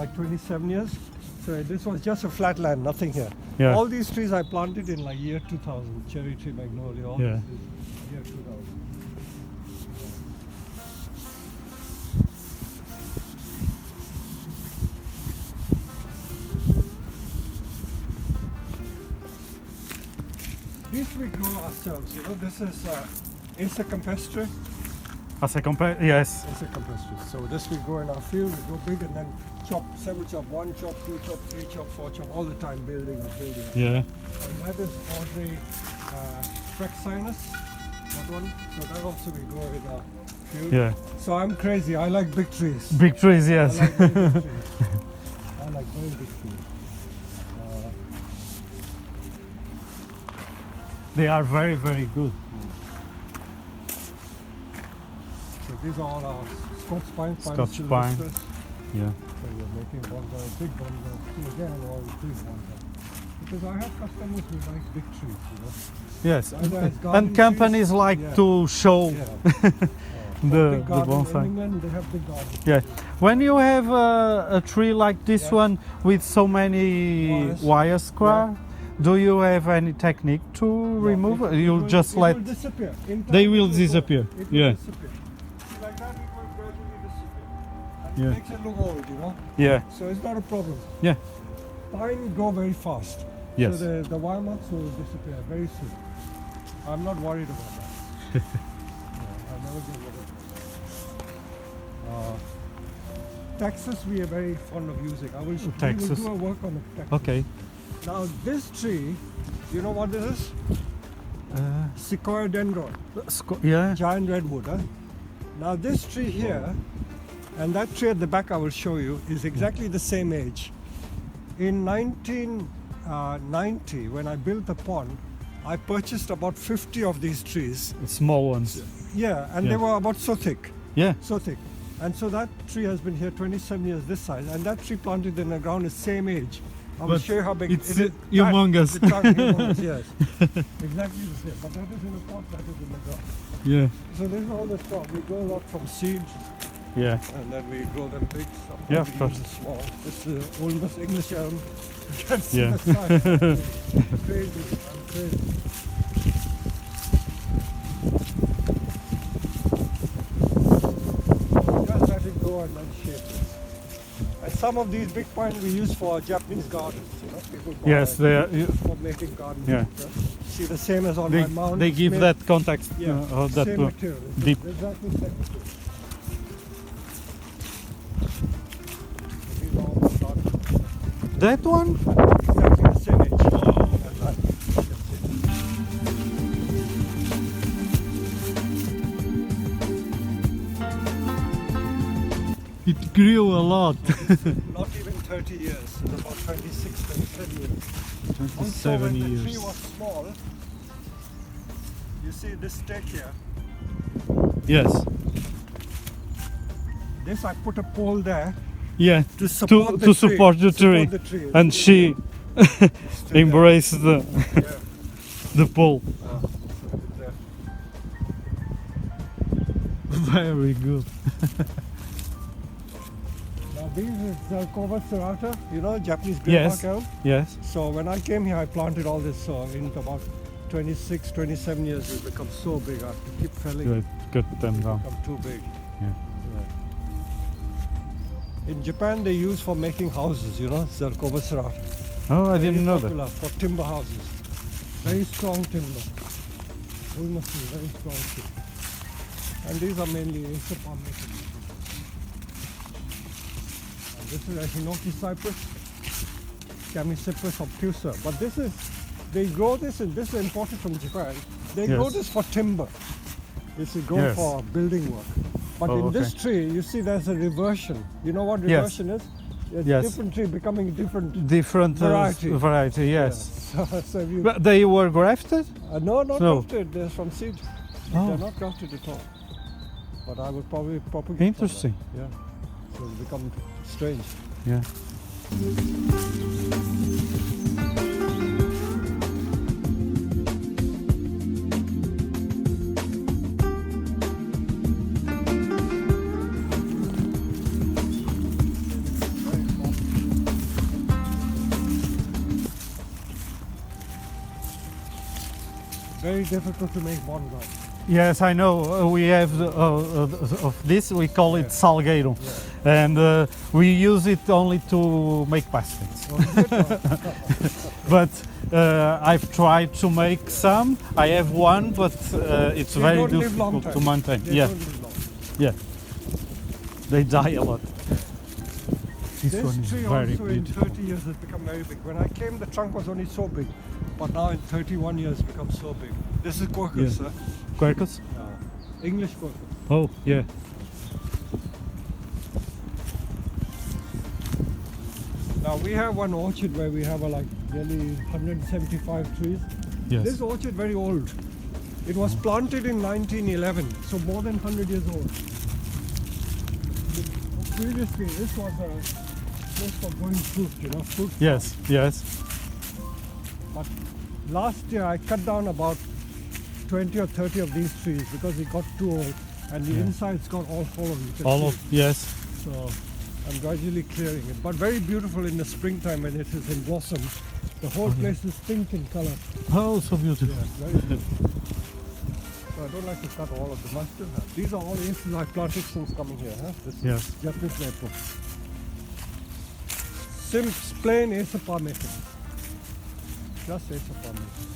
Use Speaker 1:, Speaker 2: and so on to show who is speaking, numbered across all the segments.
Speaker 1: like 27 years. So this was just a flat land, nothing here.
Speaker 2: Yeah.
Speaker 1: All these trees I planted in like year 2000. Cherry tree, magnolia, all
Speaker 2: Yeah.
Speaker 1: this is year 2000. These we grow ourselves, you know. This is Acer campestre.
Speaker 2: As a compare, yes.
Speaker 1: Acer campestre. So this we grow in our field, we grow big and then chop, several chop, 1 chop, 2 chop, 3 chop, 4 chop, all the time building and building.
Speaker 2: Yeah.
Speaker 1: And that is Audrey Frexinus, that one. So that also we grow in our field.
Speaker 2: Yeah.
Speaker 1: So I'm crazy, I like big trees.
Speaker 2: Big trees, yes.
Speaker 1: I like very big trees. I like very big trees.
Speaker 2: They are very, very good.
Speaker 1: So these are all our Scotch pine,
Speaker 2: Scotch pine. Yeah.
Speaker 1: So we're making bonsai, big bonsai, again all big bonsai. Because I have customers who like big trees, you know.
Speaker 2: Yes.
Speaker 1: Either as garden
Speaker 2: And companies
Speaker 1: trees,
Speaker 2: like
Speaker 1: yeah.
Speaker 2: to show
Speaker 1: Yeah.
Speaker 2: the
Speaker 1: big garden
Speaker 2: bonsai.
Speaker 1: in England, they have big gardens.
Speaker 2: Yeah. When you have a tree like this
Speaker 1: Yeah.
Speaker 2: one with so many wires,
Speaker 1: Yeah.
Speaker 2: do you have any technique to remove it? You'll just let
Speaker 1: will disappear. In time
Speaker 2: they will
Speaker 1: go.
Speaker 2: disappear.
Speaker 1: It will
Speaker 2: Yeah.
Speaker 1: disappear. See, like that, it will gradually disappear. And
Speaker 2: Yeah.
Speaker 1: it makes it look old, you know.
Speaker 2: Yeah.
Speaker 1: So it's not a problem.
Speaker 2: Yeah.
Speaker 1: Pine grow very fast.
Speaker 2: Yes.
Speaker 1: So the wire moths will disappear very soon. I'm not worried about that. I'll never get rid of it. Texas we are very fond of using. I will we
Speaker 2: Texas.
Speaker 1: will do a work on the Texas.
Speaker 2: Okay.
Speaker 1: Now this tree, you know what this is? Sequoia dendron,
Speaker 2: Yeah.
Speaker 1: giant redwood. Huh? Now this tree here and that tree at the back I will show you is exactly the same age. In 1990, when I built the pond, I purchased about 50 of these trees.
Speaker 2: Small ones.
Speaker 1: Yeah, and they
Speaker 2: Yeah.
Speaker 1: were about so thick,
Speaker 2: Yeah.
Speaker 1: so thick. And so that tree has been here 27 years this size, and that tree planted in the ground is same age. I will
Speaker 2: But
Speaker 1: show you how big
Speaker 2: it's
Speaker 1: it is.
Speaker 2: humongous.
Speaker 1: The trunk, humongous, yes. Exactly the same. But that is in a pot, that is in the ground.
Speaker 2: Yeah.
Speaker 1: So this is all the stock. We grow a lot from seeds,
Speaker 2: Yeah.
Speaker 1: and then we grow them big. Sometimes
Speaker 2: Yeah, of
Speaker 1: we
Speaker 2: course.
Speaker 1: use small. This is the oldest English elm. You can see
Speaker 2: Yeah.
Speaker 1: the size. Crazy. I'm crazy. Just let it go and then shape it. And some of these big pines we use for Japanese gardens. You know, people buy
Speaker 2: Yes, they are.
Speaker 1: for making gardens.
Speaker 2: Yeah.
Speaker 1: See the same as on
Speaker 2: They,
Speaker 1: my mound.
Speaker 2: they
Speaker 1: it's
Speaker 2: give
Speaker 1: made-
Speaker 2: that context.
Speaker 1: Yeah,
Speaker 2: That
Speaker 1: same material. It's
Speaker 2: deep.
Speaker 1: Exactly same material. These are all the gardens.
Speaker 2: That one?
Speaker 1: Exactly the same age. That's right. That's it.
Speaker 2: It grew a lot.
Speaker 1: Not even 30 years, it's about 26, 27 years. Also,
Speaker 2: 27
Speaker 1: when the
Speaker 2: years.
Speaker 1: tree was small, you see this stake here,
Speaker 2: Yes.
Speaker 1: this I put a pole there
Speaker 2: Yeah.
Speaker 1: to support the
Speaker 2: To
Speaker 1: tree.
Speaker 2: support the tree.
Speaker 1: Support the tree.
Speaker 2: And she
Speaker 1: Still there.
Speaker 2: embraced
Speaker 1: Yeah.
Speaker 2: the pole.
Speaker 1: It's there.
Speaker 2: Very good.
Speaker 1: Now these is Zelkova serrata, you know, Japanese
Speaker 2: Yes.
Speaker 1: greybark elm.
Speaker 2: Yes.
Speaker 1: So when I came here, I planted all this. So in about 26, 27 years, we become so big. I have to keep felling.
Speaker 2: Good. Cut them down.
Speaker 1: Become too big.
Speaker 2: Yeah.
Speaker 1: In Japan, they use for making houses, you know, Zelkova serrata.
Speaker 2: Oh, I
Speaker 1: Very
Speaker 2: didn't know that.
Speaker 1: popular for timber houses. Very strong timber. Very strong timber. And these are mainly Acer palm maple. And this is a Hinoki cypress, Chamaecyparis obtusa. But this is, they grow this, and this is imported from Japan. They grow
Speaker 2: Yes.
Speaker 1: this for timber. This is grown
Speaker 2: Yes.
Speaker 1: for building work. But
Speaker 2: Oh,
Speaker 1: in this
Speaker 2: okay.
Speaker 1: tree, you see there's a reversion. You know what
Speaker 2: Yes.
Speaker 1: reversion is? It's
Speaker 2: Yes.
Speaker 1: different tree becoming different.
Speaker 2: Different
Speaker 1: Variety.
Speaker 2: variety, yes.
Speaker 1: Yeah. So you,
Speaker 2: But they were grafted?
Speaker 1: no, not
Speaker 2: No.
Speaker 1: grafted. They're from seed.
Speaker 2: Oh.
Speaker 1: They're not grafted at all. But I would probably propagate.
Speaker 2: Interesting.
Speaker 1: Some, yeah. So it's become strange.
Speaker 2: Yeah.
Speaker 1: very difficult to make bonsai.
Speaker 2: Yes, I know. We have of this. We call it salgueiro, and we use it only to make baskets. But I've tried to make some. I have one, but it's
Speaker 1: They
Speaker 2: very
Speaker 1: don't live
Speaker 2: difficult
Speaker 1: long
Speaker 2: to
Speaker 1: time.
Speaker 2: maintain.
Speaker 1: They
Speaker 2: Yeah,
Speaker 1: don't live long.
Speaker 2: yeah. They die a lot. This
Speaker 1: This
Speaker 2: one is
Speaker 1: tree
Speaker 2: very
Speaker 1: also in
Speaker 2: beautiful.
Speaker 1: 30 years has become very big. When I came, the trunk was only so big, but now in 31 years it's become so big. This is quercus,
Speaker 2: Yeah. Quercus?
Speaker 1: English quercus.
Speaker 2: Oh, yeah.
Speaker 1: Now we have one orchard where we have like nearly 175 trees.
Speaker 2: Yes.
Speaker 1: This orchard very old. It was planted in 1911, so more than 100 years old. Previously, this was a place for growing fruit, fruit.
Speaker 2: Yes, yes.
Speaker 1: But last year I cut down about 20 or 30 of these trees because it got too old and the insides got all hollow. You can
Speaker 2: All
Speaker 1: see.
Speaker 2: of, yes.
Speaker 1: So I'm gradually clearing it. But very beautiful in the springtime when it is in blossom. The whole place is pink in color.
Speaker 2: Oh, so beautiful.
Speaker 1: Yeah, very beautiful. So I don't like to cut all of them. I still have. These are all aces I planted since coming here. This is
Speaker 2: Yes.
Speaker 1: Japanese maple. Simps plain aesapa maple. Just aesapa maple.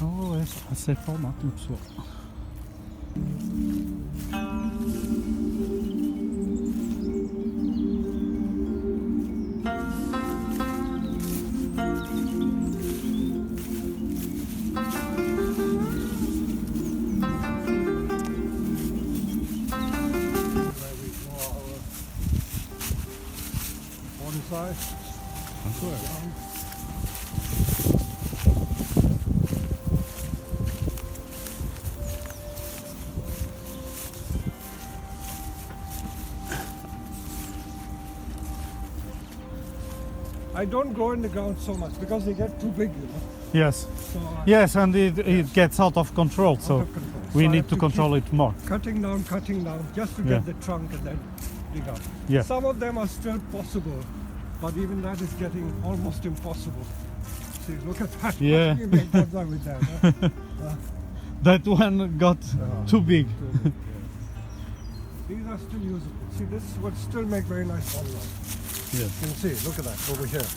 Speaker 2: Oh, essa é formato, pessoal.
Speaker 1: Where we grow our bonsai. I don't grow in the ground so much because they get too big,
Speaker 2: Yes.
Speaker 1: So
Speaker 2: Yes, and it gets out of control, so
Speaker 1: out of control.
Speaker 2: we
Speaker 1: So I
Speaker 2: need
Speaker 1: have
Speaker 2: to control it more.
Speaker 1: cutting down, just to
Speaker 2: Yeah.
Speaker 1: get the trunk and then dig up.
Speaker 2: Yeah.
Speaker 1: Some of them are still possible, but even that is getting almost impossible. See, look at that.
Speaker 2: Yeah.
Speaker 1: You make bonsai with that, huh?
Speaker 2: That one got too big.
Speaker 1: Too big, yeah. These are still usable. See, this would still make very nice bonsai.
Speaker 2: Yes.
Speaker 1: You can see, look at that over here.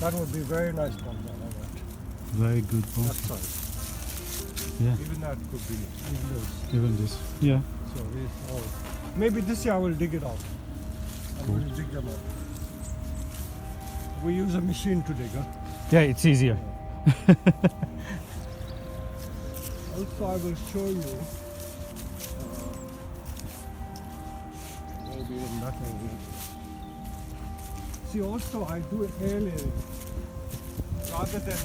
Speaker 1: That would be very nice bonsai like that.
Speaker 2: Very good
Speaker 1: That
Speaker 2: bonsai.
Speaker 1: size.
Speaker 2: Yeah,
Speaker 1: Even that could be even those.
Speaker 2: even this. Yeah.
Speaker 1: So these all. Maybe this year I will dig it out. I'm
Speaker 2: Cool.
Speaker 1: going to dig them out. We use a machine to dig, huh?
Speaker 2: Yeah, it's easier.
Speaker 1: Also, I will show you. Maybe in that area. See, also I do air layering rather than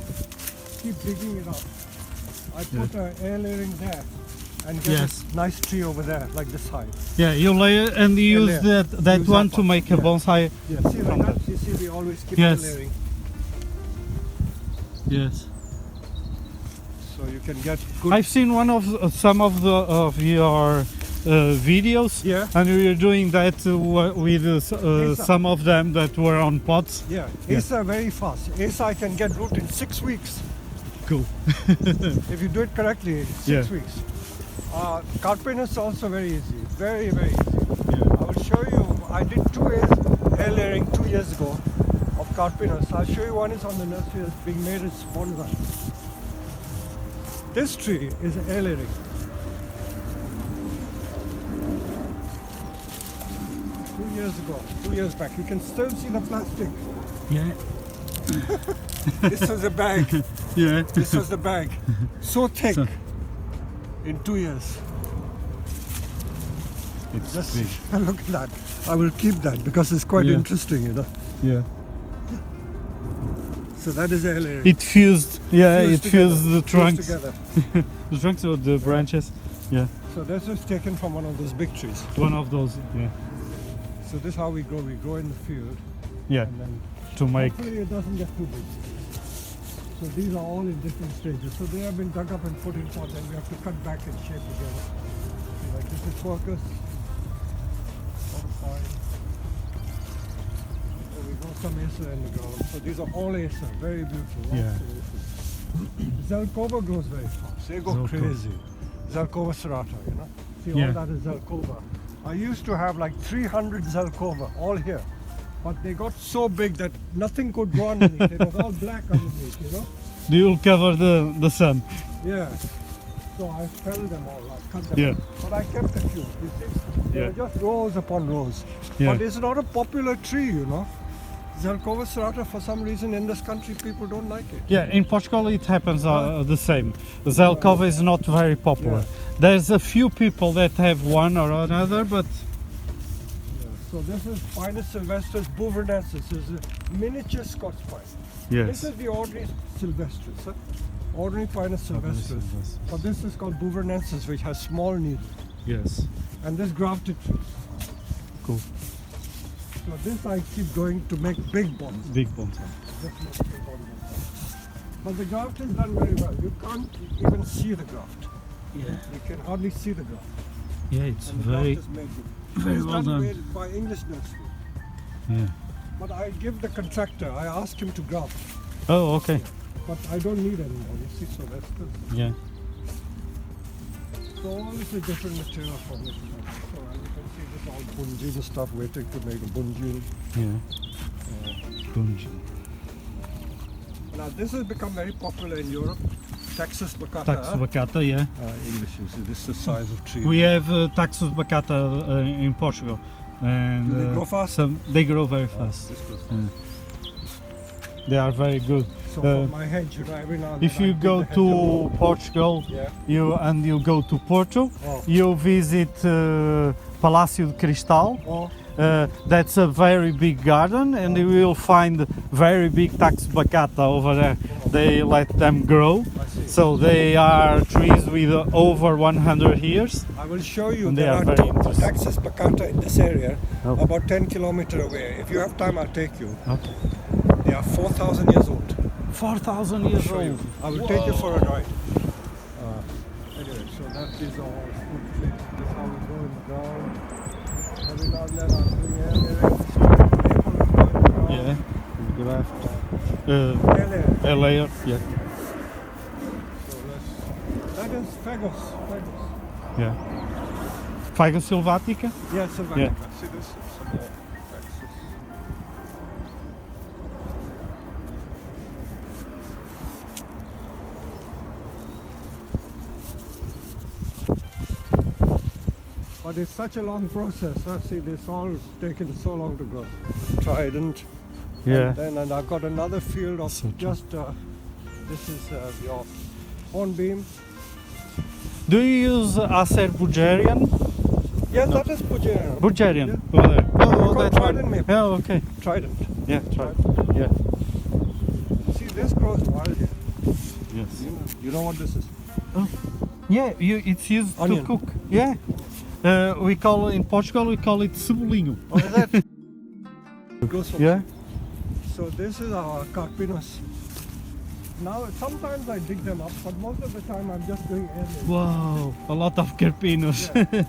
Speaker 1: keep digging it up. I put an air layering there and get
Speaker 2: Yes.
Speaker 1: a nice tree over there, like this height.
Speaker 2: Yeah, you lay and you use
Speaker 1: layer.
Speaker 2: that
Speaker 1: Use
Speaker 2: one
Speaker 1: that
Speaker 2: to
Speaker 1: one.
Speaker 2: make a
Speaker 1: Yeah.
Speaker 2: bonsai.
Speaker 1: Yeah, see
Speaker 2: From
Speaker 1: like that. You see, we always keep
Speaker 2: Yes.
Speaker 1: the layering,
Speaker 2: Yes.
Speaker 1: so you can get good.
Speaker 2: I've seen one of some of your videos,
Speaker 1: Yeah.
Speaker 2: and you're doing that with some of them that were on pots.
Speaker 1: Yeah,
Speaker 2: Yeah.
Speaker 1: Ace are very fast. Ace I can get root in 6 weeks.
Speaker 2: Cool.
Speaker 1: If you do it correctly, 6
Speaker 2: Yeah.
Speaker 1: weeks. Carpenter's is also very easy. Very, very easy.
Speaker 2: Yeah.
Speaker 1: I will show you. I did 2 air layering 2 years ago of carpenter's. I'll show you one is on the nursery that's being made as bonsai. This tree is air layering. 2 years ago, 2 years back. You can still see the plastic.
Speaker 2: Yeah.
Speaker 1: This was a bag.
Speaker 2: Yeah.
Speaker 1: This was the bag. So thick.
Speaker 2: So-
Speaker 1: In 2 years.
Speaker 2: It's
Speaker 1: Just
Speaker 2: big.
Speaker 1: look at that. I will keep that because it's quite
Speaker 2: Yeah.
Speaker 1: interesting,
Speaker 2: Yeah.
Speaker 1: So that is air layering.
Speaker 2: It fused. Yeah,
Speaker 1: Fused
Speaker 2: it
Speaker 1: together.
Speaker 2: fused the
Speaker 1: Fused
Speaker 2: trunks.
Speaker 1: together.
Speaker 2: The trunks or the branches. Yeah.
Speaker 1: So this is taken from one of those big trees.
Speaker 2: One of those. Yeah.
Speaker 1: So this is how we grow. We grow in the field,
Speaker 2: Yeah.
Speaker 1: and then
Speaker 2: To make.
Speaker 1: hopefully it doesn't get too big. So these are all in different stages. So they have been dug up and put in pots, and we have to cut back and shape again. See, like this is focus. There we go, some acer in the ground. So these are all acer, very beautiful. lots
Speaker 2: Yeah.
Speaker 1: of acer. Zelkova grows very fast. They go
Speaker 2: Zelkova.
Speaker 1: crazy. Zelkova serrata, you know. See,
Speaker 2: Yeah.
Speaker 1: all that is Zelkova. I used to have like 300 Zelkova all here, but they got so big that nothing could grow underneath. It was all black underneath, you know.
Speaker 2: They will cover the sun.
Speaker 1: Yeah. So I felled them all. I cut them.
Speaker 2: Yeah.
Speaker 1: Out. But I kept a few. You see, they
Speaker 2: Yeah.
Speaker 1: were just rows upon rows.
Speaker 2: Yeah.
Speaker 1: But it's not a popular tree, you know. Zelkova serrata, for some reason in this country, people don't like it.
Speaker 2: Yeah, in Portugal it happens the same. Zelkova is not very popular.
Speaker 1: Yeah.
Speaker 2: There's a few people that have one or another, but
Speaker 1: Yeah. So this is Pinus sylvestris buvernensis. It's a miniature Scots pine.
Speaker 2: yes.
Speaker 1: This is the ordinary sylvestris, huh? Ordinary Pinus sylvestris.
Speaker 2: sylvestris.
Speaker 1: But this is called buvernensis, which has small needles.
Speaker 2: Yes.
Speaker 1: And this grafted tree.
Speaker 2: Cool.
Speaker 1: So this I keep going to make big bonsai.
Speaker 2: Big bonsai.
Speaker 1: Just make big bonsai. But the graft is done very well. You can't even see the graft.
Speaker 2: Yeah.
Speaker 1: You can hardly see the graft.
Speaker 2: Yeah, it's
Speaker 1: And the
Speaker 2: very
Speaker 1: graft is made good.
Speaker 2: very
Speaker 1: It's
Speaker 2: well done.
Speaker 1: made by English nursery.
Speaker 2: yeah.
Speaker 1: But I give the contractor, I ask him to graft.
Speaker 2: Oh, okay.
Speaker 1: But I don't need anymore, you see, so that's good.
Speaker 2: Yeah.
Speaker 1: So all this is different material from it. So as you can see, this is all bunjin stuff waiting to make a bunjin.
Speaker 2: Yeah. Bunji.
Speaker 1: Now this has become very popular in Europe. Taxus baccata.
Speaker 2: Taxus baccata, yeah.
Speaker 1: English, you see, this is the size of tree.
Speaker 2: We have Taxus baccata in Portugal. And
Speaker 1: Do they grow fast?
Speaker 2: they grow very fast.
Speaker 1: This goes
Speaker 2: Yeah. They are very good.
Speaker 1: So
Speaker 2: Uh,
Speaker 1: for my hedge, you know, every now and
Speaker 2: If
Speaker 1: then I
Speaker 2: you
Speaker 1: dig
Speaker 2: go
Speaker 1: the hedge
Speaker 2: to
Speaker 1: up.
Speaker 2: Portugal,
Speaker 1: Yeah.
Speaker 2: you go to Porto,
Speaker 1: Oh.
Speaker 2: you visit Palácio de Cristal.
Speaker 1: Oh,
Speaker 2: That's a very big garden, and you will find very big tax bacata over there. They let them grow,
Speaker 1: I see.
Speaker 2: so they are trees with over 100 years.
Speaker 1: I will show you.
Speaker 2: And they
Speaker 1: There
Speaker 2: are
Speaker 1: are
Speaker 2: very
Speaker 1: two
Speaker 2: interesting.
Speaker 1: Taxus baccata in this area,
Speaker 2: Oh.
Speaker 1: about 10 kilometers away. If you have time, I'll take you.
Speaker 2: Okay.
Speaker 1: They are 4,000 years old.
Speaker 2: 4,000 years
Speaker 1: Show you.
Speaker 2: old.
Speaker 1: I will take you for a ride. Anyway, so that is all good trees. This is how we go in the ground. Every now and then I'm doing air layering.
Speaker 2: Yeah, graft.
Speaker 1: Air layering.
Speaker 2: A layer. Yeah.
Speaker 1: So that is Phagos.
Speaker 2: Yeah. Faiga silvática.
Speaker 1: Yeah, Sylvanica.
Speaker 2: Yeah.
Speaker 1: See this? Some more Taxus. But it's such a long process. Huh? See, this all taken so long to grow. Trident.
Speaker 2: Yeah.
Speaker 1: And I've got another field of
Speaker 2: So true.
Speaker 1: just, this is your hornbeam.
Speaker 2: Do you use Acer Bulgarian?
Speaker 1: Yes,
Speaker 2: No.
Speaker 1: that is Pujera.
Speaker 2: Bulgarian.
Speaker 1: Yeah.
Speaker 2: Over there.
Speaker 1: Called
Speaker 2: Oh, that's
Speaker 1: trident
Speaker 2: one.
Speaker 1: maple.
Speaker 2: Oh, okay.
Speaker 1: Trident.
Speaker 2: Yeah, try. Yeah.
Speaker 1: See, this grows wild here.
Speaker 2: Yes.
Speaker 1: You know what this is?
Speaker 2: Yeah, it's used
Speaker 1: Onion.
Speaker 2: to cook. Yeah. We call in Portugal we call it cebolinho.
Speaker 1: Oh, is that? It grows from
Speaker 2: Yeah.
Speaker 1: So this is our carpinus. Now sometimes I dig them up, but most of the time I'm just doing air layering.
Speaker 2: Wow, a lot of carpinos.
Speaker 1: Yeah. So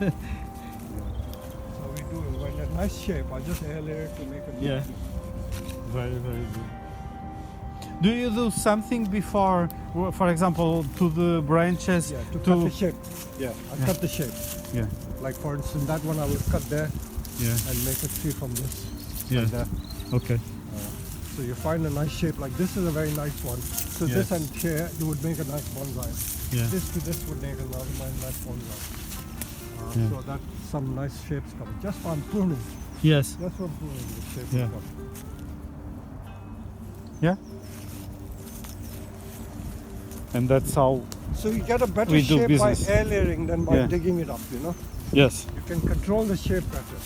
Speaker 1: we do it when a nice shape. I just air layer it to make it.
Speaker 2: Yeah. Very, very good. Do you do something before, for example, to the branches?
Speaker 1: Yeah, to cut the shape. Yeah, I
Speaker 2: Yeah.
Speaker 1: cut the shape.
Speaker 2: Yeah.
Speaker 1: Like for instance, that one I will cut there
Speaker 2: Yeah.
Speaker 1: and make a tree from this.
Speaker 2: Yeah.
Speaker 1: Like that.
Speaker 2: Okay.
Speaker 1: So you find a nice shape. Like this is a very nice one. So
Speaker 2: Yeah.
Speaker 1: this and here, you would make a nice bonsai.
Speaker 2: Yeah.
Speaker 1: This to this would make another nice bonsai.
Speaker 2: Yeah.
Speaker 1: So that some nice shapes come. Just from pruning.
Speaker 2: Yes.
Speaker 1: Just from pruning, the shape
Speaker 2: Yeah.
Speaker 1: will come.
Speaker 2: Yeah. And that's how.
Speaker 1: So you get a better
Speaker 2: We do
Speaker 1: shape
Speaker 2: business.
Speaker 1: by air layering than by
Speaker 2: Yeah.
Speaker 1: digging it up, you know.
Speaker 2: Yes.
Speaker 1: You can control the shape better.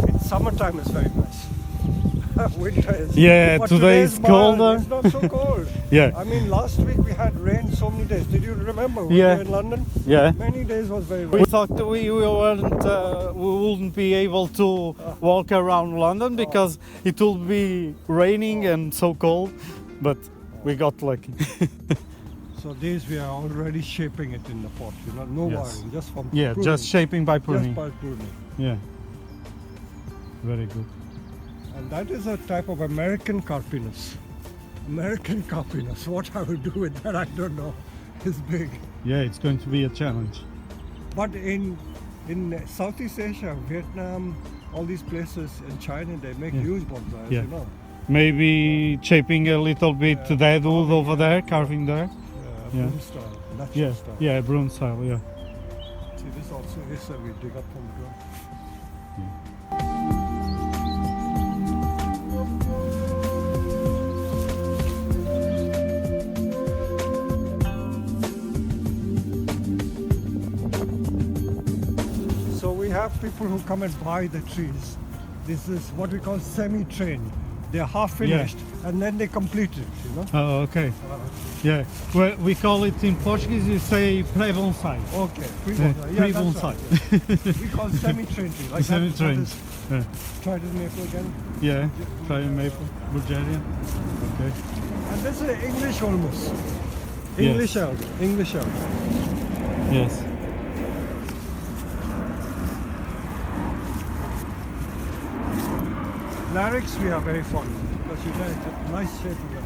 Speaker 1: In summertime it's very nice. winter is.
Speaker 2: Yeah,
Speaker 1: but
Speaker 2: today is
Speaker 1: today's
Speaker 2: colder.
Speaker 1: mild, it's not so cold.
Speaker 2: Yeah.
Speaker 1: I mean, last week we had rain so many days. Did you remember? We
Speaker 2: Yeah.
Speaker 1: were in London.
Speaker 2: Yeah.
Speaker 1: Many days was very
Speaker 2: We
Speaker 1: rainy.
Speaker 2: thought we wouldn't be able to walk around London because it would be raining and so cold, but we got lucky.
Speaker 1: So these we are already shaping it in the pot. You know, no
Speaker 2: Yes.
Speaker 1: wiring, just from
Speaker 2: Yeah,
Speaker 1: pruning.
Speaker 2: just shaping by pruning.
Speaker 1: Just by pruning.
Speaker 2: Yeah. Very good.
Speaker 1: And that is a type of American carpiness. American carpiness. What I will do with that, I don't know. It's big.
Speaker 2: Yeah, it's going to be a challenge.
Speaker 1: But in Southeast Asia, Vietnam, all these places in China, they make
Speaker 2: Yeah.
Speaker 1: huge bonsais,
Speaker 2: Yeah.
Speaker 1: you know.
Speaker 2: Maybe shaping a little bit
Speaker 1: Yeah.
Speaker 2: dead wood over there, carving there. Yeah.
Speaker 1: Broom style, natural
Speaker 2: Yeah,
Speaker 1: style.
Speaker 2: yeah, broom style, yeah.
Speaker 1: See, this also is we dig up from the ground. So we have people who come and buy the trees. This is what we call semi-trained. They're half finished and then they complete it, you know.
Speaker 2: Oh, okay. Yeah. Well, we call it in Portuguese, you say pre-bonsai.
Speaker 1: Okay, pre-bonsai. Yeah,
Speaker 2: Pre-bonsai.
Speaker 1: that's right. We call semi-trained tree. Like
Speaker 2: Semi-trained.
Speaker 1: That is,
Speaker 2: Yeah.
Speaker 1: try this maple again.
Speaker 2: Yeah. Try maple, Bulgarian. Okay.
Speaker 1: And this is English ulmus.
Speaker 2: Yes.
Speaker 1: English elm. English elm.
Speaker 2: Yes.
Speaker 1: Larynx we are very fond of because you know it's a nice shape of them.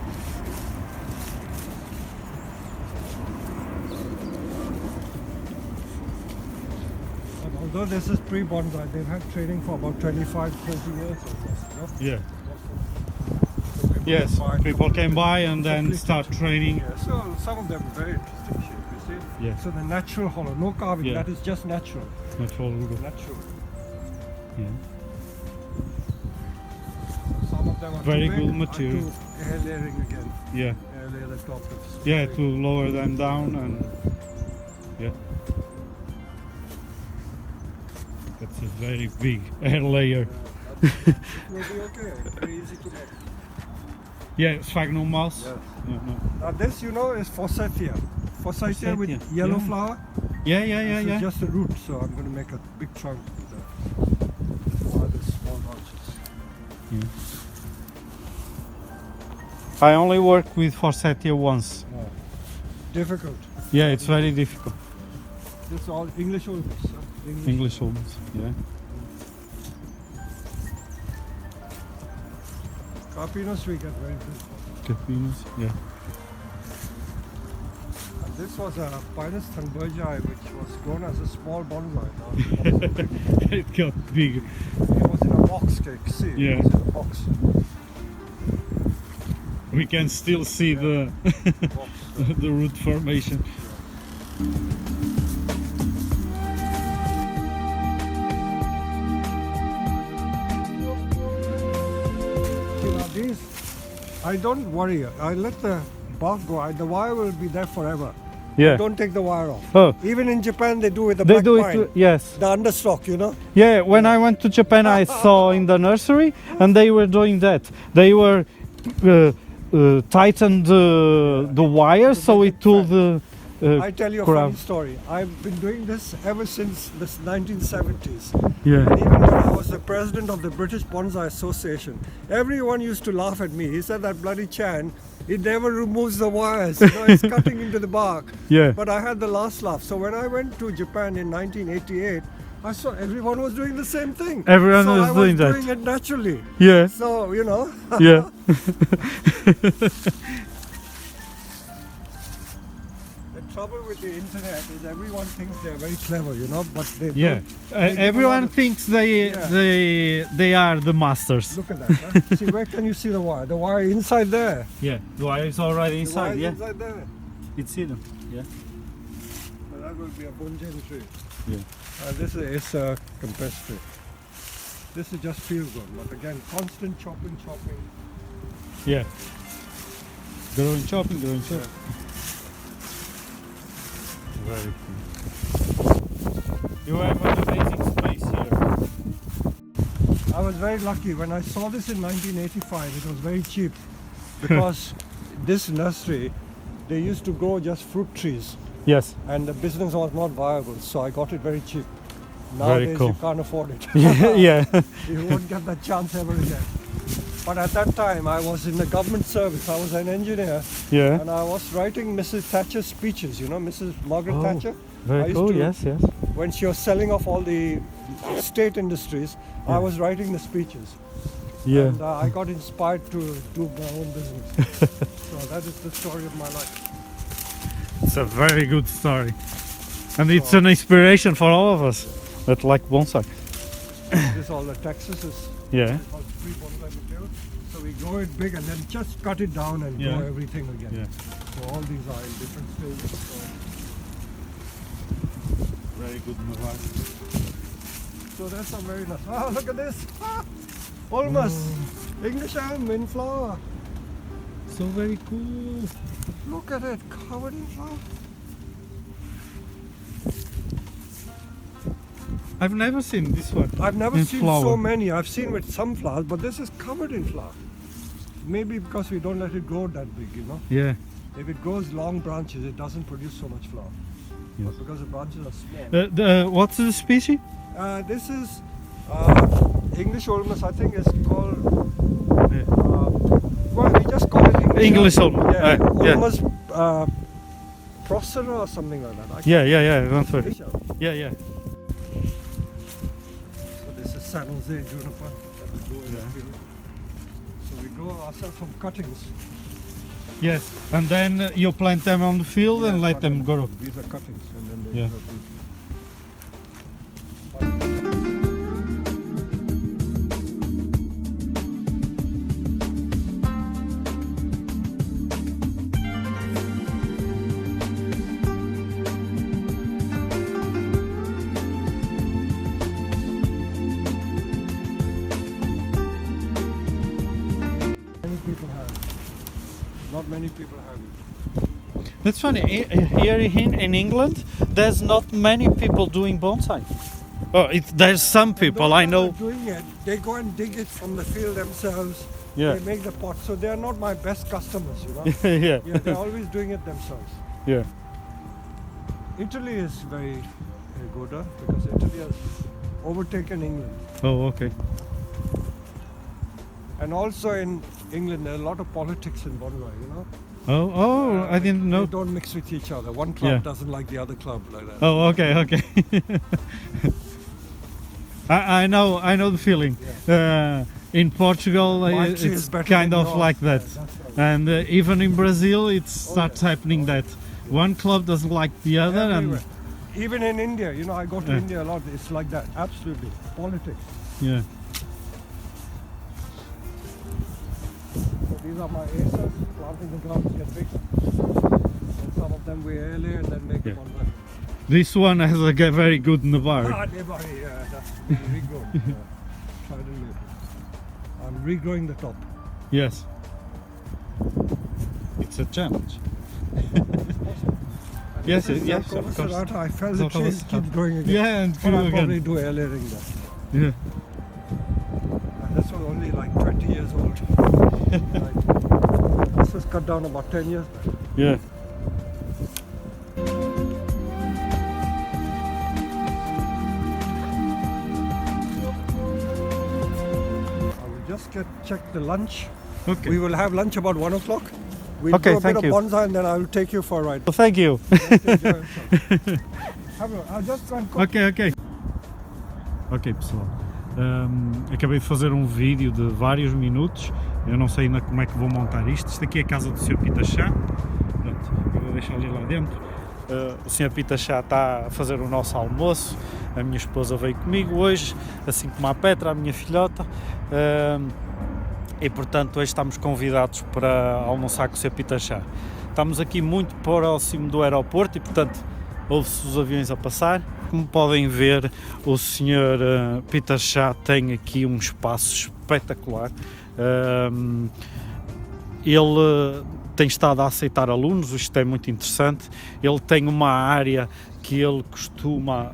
Speaker 1: And although this is pre-bonsai, they've had training for about 25, 30 years or so.
Speaker 2: Yeah.
Speaker 1: So people
Speaker 2: Yes.
Speaker 1: buy-
Speaker 2: People can buy and then
Speaker 1: Complete
Speaker 2: start training.
Speaker 1: Yeah, so some of them are very interesting shape, you see.
Speaker 2: Yeah.
Speaker 1: So the natural hollow, no carving,
Speaker 2: Yeah.
Speaker 1: that is just natural.
Speaker 2: Natural wood.
Speaker 1: Natural.
Speaker 2: Yeah.
Speaker 1: Some of them are
Speaker 2: Very
Speaker 1: too
Speaker 2: good
Speaker 1: big,
Speaker 2: material.
Speaker 1: I do air layering again.
Speaker 2: Yeah.
Speaker 1: Air layer the top of
Speaker 2: Yeah, to lower them down and yeah. That's a very big air layer.
Speaker 1: It will be okay. Very easy to make.
Speaker 2: Yeah, sphagnum moss.
Speaker 1: Yes.
Speaker 2: Yeah, no.
Speaker 1: Now this, you know, is forsythia. Forsythia with
Speaker 2: Forsythia,
Speaker 1: yellow
Speaker 2: yeah.
Speaker 1: flower.
Speaker 2: Yeah, yeah, yeah,
Speaker 1: This
Speaker 2: yeah.
Speaker 1: is just the root, so I'm going to make a big chunk with that. One of the small branches.
Speaker 2: I only work with forsythia once.
Speaker 1: Oh. Difficult.
Speaker 2: Yeah, it's very difficult.
Speaker 1: This is all English ulmus.
Speaker 2: English almost. Yeah.
Speaker 1: Carpinus we get very good.
Speaker 2: Capinos. Yeah.
Speaker 1: And this was a Pinus thunbergii which was grown as a small bonsai. Now
Speaker 2: It got big.
Speaker 1: it was in a box cake. See,
Speaker 2: Yeah.
Speaker 1: it was in a box.
Speaker 2: We can still see the
Speaker 1: box.
Speaker 2: the root formation.
Speaker 1: See, now these, I don't worry. I let the bark go. The wire will be there forever.
Speaker 2: Yeah.
Speaker 1: Don't take the wire off.
Speaker 2: Oh,
Speaker 1: Even in Japan, they do with the
Speaker 2: they
Speaker 1: black
Speaker 2: do
Speaker 1: pine.
Speaker 2: it. Yes.
Speaker 1: The understock, you know.
Speaker 2: Yeah. When I went to Japan, I saw in the nursery, and they were doing that. They were tightened the wire so it would.
Speaker 1: I tell you a
Speaker 2: grab.
Speaker 1: funny story. I've been doing this ever since the 1970s.
Speaker 2: Yeah.
Speaker 1: And even when I was the president of the British Bonsai Association, everyone used to laugh at me. He said that bloody Chan, it never removes the wires. You know, it's cutting into the bark.
Speaker 2: Yeah.
Speaker 1: But I had the last laugh. So when I went to Japan in 1988, I saw everyone was doing the same thing.
Speaker 2: Everyone
Speaker 1: so
Speaker 2: was
Speaker 1: I
Speaker 2: doing
Speaker 1: was
Speaker 2: that.
Speaker 1: doing it naturally.
Speaker 2: Yeah.
Speaker 1: So, you know.
Speaker 2: Yeah.
Speaker 1: The trouble with the internet is everyone thinks they're very clever, you know, but they
Speaker 2: Yeah.
Speaker 1: don't.
Speaker 2: Everyone thinks they are the masters.
Speaker 1: Look at that. Huh? See, where can you see the wire? The wire inside there.
Speaker 2: Yeah. The wire is already
Speaker 1: The
Speaker 2: inside.
Speaker 1: wire
Speaker 2: Yeah.
Speaker 1: inside there.
Speaker 2: It's hidden. Yeah.
Speaker 1: So that will be a bunjin tree.
Speaker 2: Yeah.
Speaker 1: And this is a compressed tree. This is just field good, but again, constant chopping.
Speaker 2: Yeah. Growing, chopping, growing, chopping. Very cool. You have an amazing space here.
Speaker 1: was very lucky. When I saw this in 1985, it was very cheap because this nursery, they used to grow just fruit trees
Speaker 2: Yes.
Speaker 1: and the business was not viable, so I got it very cheap.
Speaker 2: Very
Speaker 1: Nowadays
Speaker 2: cool.
Speaker 1: you can't afford it.
Speaker 2: Yeah.
Speaker 1: You won't get that chance ever again. But at that time I was in the government service. I was an engineer
Speaker 2: Yeah.
Speaker 1: and I was writing Mrs. Thatcher's speeches, you know, Mrs. Margaret
Speaker 2: Oh,
Speaker 1: Thatcher. I
Speaker 2: Very
Speaker 1: used
Speaker 2: cool.
Speaker 1: to-
Speaker 2: Yes. Yes.
Speaker 1: When she was selling off all the state industries, I was writing the speeches.
Speaker 2: Yeah.
Speaker 1: And I got inspired to do my own business. So that is the story of my life.
Speaker 2: It's a very good story, and it's an inspiration for all of us that like bonsai.
Speaker 1: This all the Texas is
Speaker 2: Yeah.
Speaker 1: called free bonsai material. So we grow it big and then just cut it down and
Speaker 2: Yeah.
Speaker 1: grow everything again.
Speaker 2: Yeah.
Speaker 1: So all these are in different stages. So,
Speaker 2: Very good.
Speaker 1: so that's a very nice. Ah, look at this! Ah, almost English elm in flower.
Speaker 2: So very cool.
Speaker 1: Look at it, covered in flower.
Speaker 2: I've never seen this one.
Speaker 1: I've never
Speaker 2: In
Speaker 1: seen
Speaker 2: flower.
Speaker 1: so many. I've seen with some flowers, but this is covered in flower. Maybe because we don't let it grow that big, you know.
Speaker 2: Yeah.
Speaker 1: If it grows long branches, it doesn't produce so much flower.
Speaker 2: Yes.
Speaker 1: But because the branches are small.
Speaker 2: What's the species?
Speaker 1: This is English ultimos. I think it's called. Well, we just call it
Speaker 2: English
Speaker 1: ultimos.
Speaker 2: ultimos.
Speaker 1: Yeah,
Speaker 2: Yeah.
Speaker 1: ultimos procera or something like that. I
Speaker 2: Yeah. Don't worry.
Speaker 1: can't tell.
Speaker 2: Yeah.
Speaker 1: So this is San Jose juniper that we grow in the field. So we grow ourselves from cuttings.
Speaker 2: Yes. And then you plant them on the field and let them grow.
Speaker 1: These are cuttings, and then they
Speaker 2: Yeah.
Speaker 1: grow big. Many people have it. Not many people have it.
Speaker 2: That's funny. Here in England, there's not many people doing bonsai. Oh, there's some people
Speaker 1: Those
Speaker 2: I
Speaker 1: that
Speaker 2: know.
Speaker 1: are doing it, they go and dig it from the field themselves.
Speaker 2: Yeah.
Speaker 1: They make the pot, so they are not my best customers, you know.
Speaker 2: Yeah.
Speaker 1: Yeah, they're always doing it themselves.
Speaker 2: Yeah.
Speaker 1: Italy is very good because Italy has overtaken England,
Speaker 2: Oh, okay.
Speaker 1: and also in England there are a lot of politics in bonsai, you know.
Speaker 2: Oh, I didn't know.
Speaker 1: They don't mix with each other. One club
Speaker 2: Yeah.
Speaker 1: doesn't like the other club like that.
Speaker 2: Oh, okay. I know the feeling. In Portugal,
Speaker 1: My tree is
Speaker 2: it's
Speaker 1: better
Speaker 2: kind
Speaker 1: than
Speaker 2: of
Speaker 1: yours.
Speaker 2: like
Speaker 1: Yeah,
Speaker 2: that,
Speaker 1: that's right.
Speaker 2: and even in Brazil, it starts happening that one club doesn't like the other,
Speaker 1: Everywhere.
Speaker 2: and
Speaker 1: Even in India, you know, I go to
Speaker 2: Yeah.
Speaker 1: India a lot. It's like that. Absolutely, politics.
Speaker 2: yeah.
Speaker 1: So these are my acers, planting the ground to get big. And some of them we airlay and then make
Speaker 2: Yeah.
Speaker 1: them on that.
Speaker 2: This one has a very good navar.
Speaker 1: Ah, neighboring, yeah, that's regrown. Tried and made. I'm regrowing the top.
Speaker 2: Yes. It's a challenge. Yes,
Speaker 1: This is
Speaker 2: yes,
Speaker 1: Zarco
Speaker 2: of course.
Speaker 1: Serrata. I fell the
Speaker 2: Zarco
Speaker 1: tree, it
Speaker 2: Serrata.
Speaker 1: keeps growing again.
Speaker 2: Yeah, and
Speaker 1: But I'll
Speaker 2: grow
Speaker 1: probably
Speaker 2: again.
Speaker 1: do air layering that.
Speaker 2: Yeah.
Speaker 1: And this was only like 20 years old. This was cut down about 10 years back.
Speaker 2: Yeah.
Speaker 1: I will just check the lunch.
Speaker 2: Okay.
Speaker 1: We will have lunch about 1 o'clock. We'll
Speaker 2: Okay,
Speaker 1: do a
Speaker 2: thank
Speaker 1: bit
Speaker 2: you.
Speaker 1: of bonsai and then I will take you for a ride.
Speaker 2: Well, thank you.
Speaker 1: I'll just go and cook.
Speaker 2: Ok. Ok, pessoal. Acabei de fazer um vídeo de vários minutos. Eu não sei ainda como é que vou montar isto. Isto aqui é a casa do Senhor peterchan. Pronto, eu vou deixar ali lá dentro. O Senhor peterchan está a fazer o nosso almoço. A minha esposa veio comigo hoje, assim como a Petra, a minha filhota. E portanto hoje estamos convidados para almoçar com o Senhor peterchan. Estamos aqui muito próximo do aeroporto e portanto ouve-se os aviões a passar. Como podem ver, o Senhor peterchan tem aqui um espaço espetacular. Ele tem estado a aceitar alunos, isto é muito interessante. Ele tem uma área que ele costuma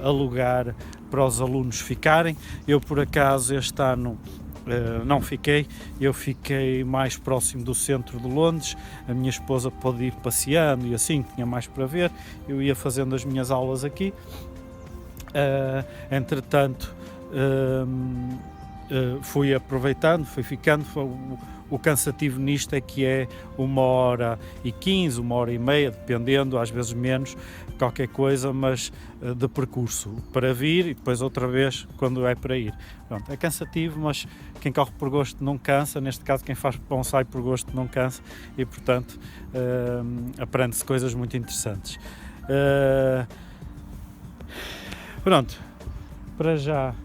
Speaker 2: alugar para os alunos ficarem. Eu, por acaso, este ano não fiquei, eu fiquei mais próximo do centro de Londres. A minha esposa pôde ir passeando e assim, tinha mais para ver, eu ia fazendo as minhas aulas aqui. Entretanto, fui aproveitando, fui ficando. O cansativo nisto é que é 1h15, 1h30, dependendo, às vezes menos, qualquer coisa, mas de percurso para vir e depois outra vez quando é para ir. Pronto, é cansativo, mas quem corre por gosto não cansa, neste caso quem faz bonsai por gosto não cansa e, portanto, aprende-se coisas muito interessantes. Pronto, para já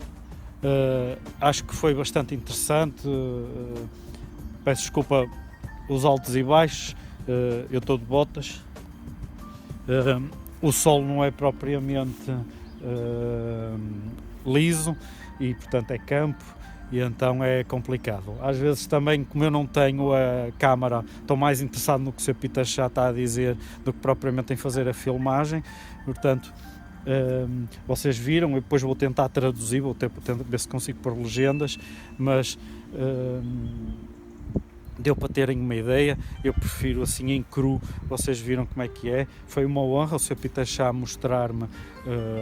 Speaker 2: acho que foi bastante interessante. Peço desculpa os altos e baixos, eu estou de botas, o solo não é propriamente liso e, portanto, é campo e então é complicado. Às vezes também, como eu não tenho a câmara, estou mais interessado no que o Sr. peterchan está a dizer do que propriamente em fazer a filmagem, portanto, vocês viram, eu depois vou tentar traduzir, vou tentar ver se consigo pôr legendas, mas deu para terem uma ideia. Eu prefiro assim em cru, vocês viram como é que é. Foi uma honra o Sr. peterchan mostrar-me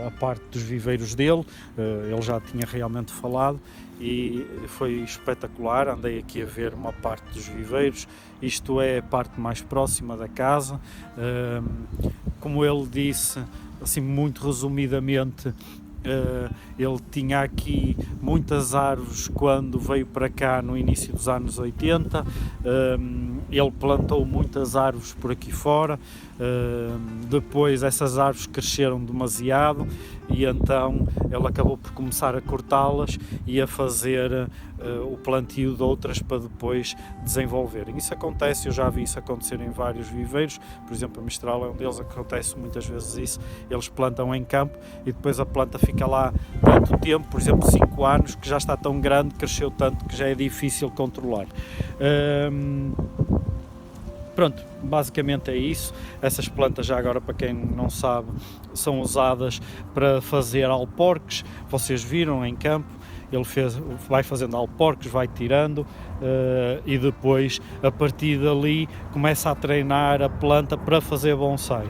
Speaker 2: a parte dos viveiros dele, ele já tinha realmente falado e foi espetacular. Andei aqui a ver uma parte dos viveiros, isto é a parte mais próxima da casa. Como ele disse, assim muito resumidamente, ele tinha aqui muitas árvores quando veio para cá no início dos anos 80, ele plantou muitas árvores por aqui fora, depois essas árvores cresceram demasiado e então ele acabou por começar a cortá-las e a fazer o plantio de outras para depois desenvolverem. Isso acontece, eu já vi isso acontecer em vários viveiros, por exemplo a Mistral é um deles, acontece muitas vezes isso, eles plantam em campo e depois a planta fica lá tanto tempo, por exemplo 5 anos, que já está tão grande, cresceu tanto que já é difícil controlar. Pronto, basicamente é isso. Essas plantas, já agora para quem não sabe, são usadas para fazer alporques. Vocês viram em campo, ele vai fazendo alporques, vai tirando e depois a partir dali começa a treinar a planta para fazer bonsai.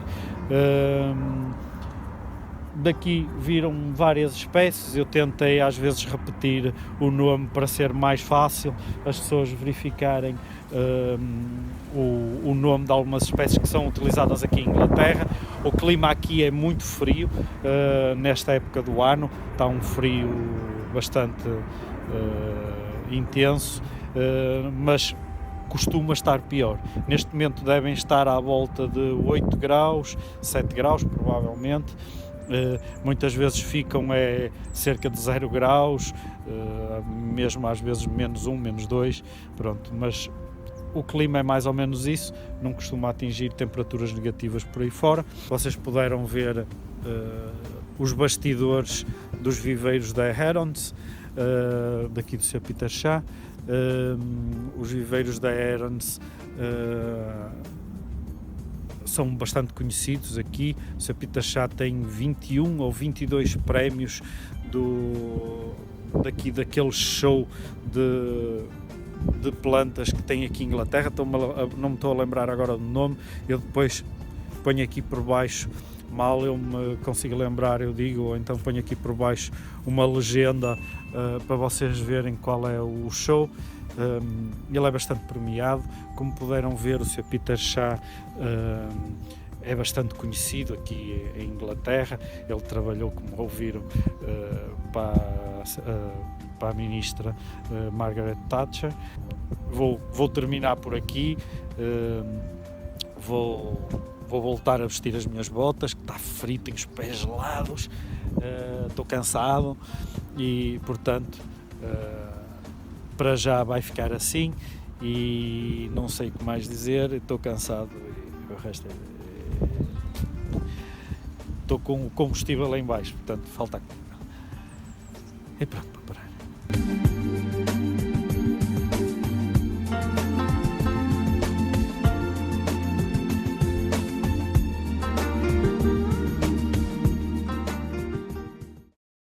Speaker 2: Daqui viram várias espécies, eu tentei às vezes repetir o nome para ser mais fácil as pessoas verificarem o nome de algumas espécies que são utilizadas aqui em Inglaterra. O clima aqui é muito frio nesta época do ano, está um frio bastante intenso, mas costuma estar pior. Neste momento devem estar à volta de 8 graus, 7 graus provavelmente. Muitas vezes ficam cerca de 0 graus, mesmo às vezes -1, -2, pronto, mas o clima é mais ou menos isso, não costuma atingir temperaturas negativas por aí fora. Vocês puderam ver os bastidores dos viveiros da Herons, daqui do Sr. peterchan. Os viveiros da Herons são bastante conhecidos aqui. O Sr. peterchan tem 21 ou 22 prémios daquele show de plantas que tem aqui em Inglaterra. Não me estou a lembrar agora do nome, eu depois ponho aqui por baixo, mal eu me consigo lembrar eu digo, ou então ponho aqui por baixo uma legenda para vocês verem qual é o show. Ele é bastante premiado, como puderam ver o Sr. peterchan é bastante conhecido aqui em Inglaterra. Ele trabalhou, como ouviram, para a ministra Margaret Thatcher. Vou terminar por aqui, vou voltar a vestir as minhas botas, que está frio, tenho os pés gelados, estou cansado e, portanto, para já vai ficar assim e não sei o que mais dizer, estou cansado e o resto estou com o combustível lá em baixo, portanto falta. E pronto, para parar.